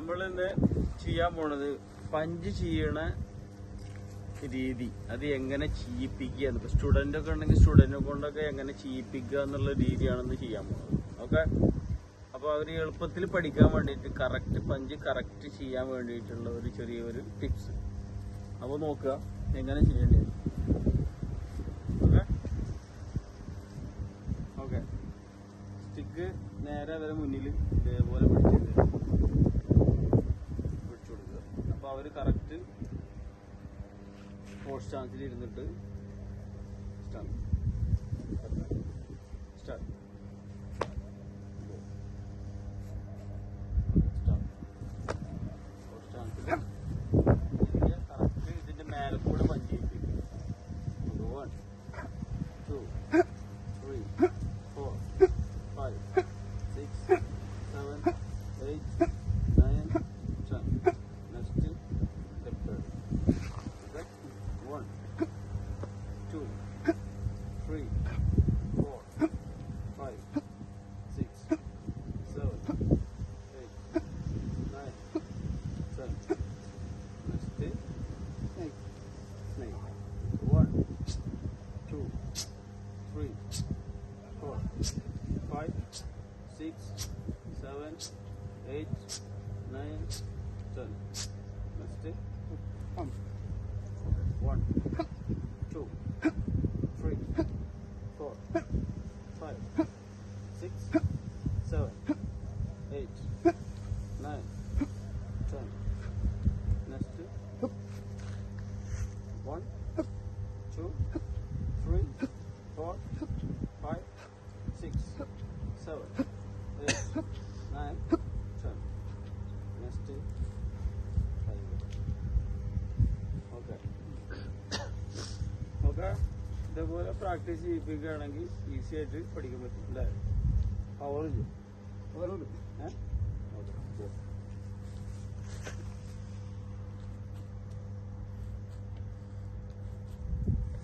നമ്മളിന്ന് ചെയ്യാൻ പോണത് പഞ്ച് ചെയ്യണ രീതി, അത് എങ്ങനെ ചെയ്യിപ്പിക്കുക. ഇപ്പൊ സ്റ്റുഡന്റ് ഒക്കെ ഉണ്ടെങ്കിൽ സ്റ്റുഡന്റിനെ കൊണ്ടൊക്കെ എങ്ങനെ ചെയ്യിപ്പിക്കുക എന്നുള്ള രീതിയാണെന്ന് ചെയ്യാൻ പോണത്. ഓക്കെ, അപ്പൊ അവര് എളുപ്പത്തിൽ പഠിക്കാൻ വേണ്ടിയിട്ട് കറക്റ്റ് പഞ്ച് കറക്റ്റ് ചെയ്യാൻ വേണ്ടിയിട്ടുള്ള ഒരു ചെറിയൊരു ടിപ്സ്. അപ്പൊ നോക്കുക എങ്ങനെ ചെയ്യേണ്ടത്. ഓക്കെ ഓക്കെ, സ്റ്റിക്ക് നേരെ അവരെ മുന്നിൽ ഇതേപോലെ പിടിച്ചു കൊടുക്കുക. അപ്പൊ അവര് കറക്റ്റ് ഫോർ സ്റ്റാൻസിൽ ഇരുന്നിട്ട് സ്റ്റാർട്ട് കറക്റ്റ് ഇതിന്റെ മേലെ കൂടെ പഞ്ച് ചെയ്യിപ്പിക്കും. 1 2 3 4 5 6 7 8 9 10. Next step 1 2 3 4 5 6 7 8 9 10. Next snake. 1 2 3 4 5 6 7 8 9 10. Next pump. 1 2 3 4 5 6 7 8 9 10. Next 1 2 3 4 5 6 7 8 9 10. Next 5. Okay okay, ഇതേപോലെ പ്രാക്ടീസ് ചെയ്യിപ്പിക്കുകയാണെങ്കിൽ ഈസി ആയിട്ട് പഠിക്കാൻ പറ്റും അല്ലേ? Power okay.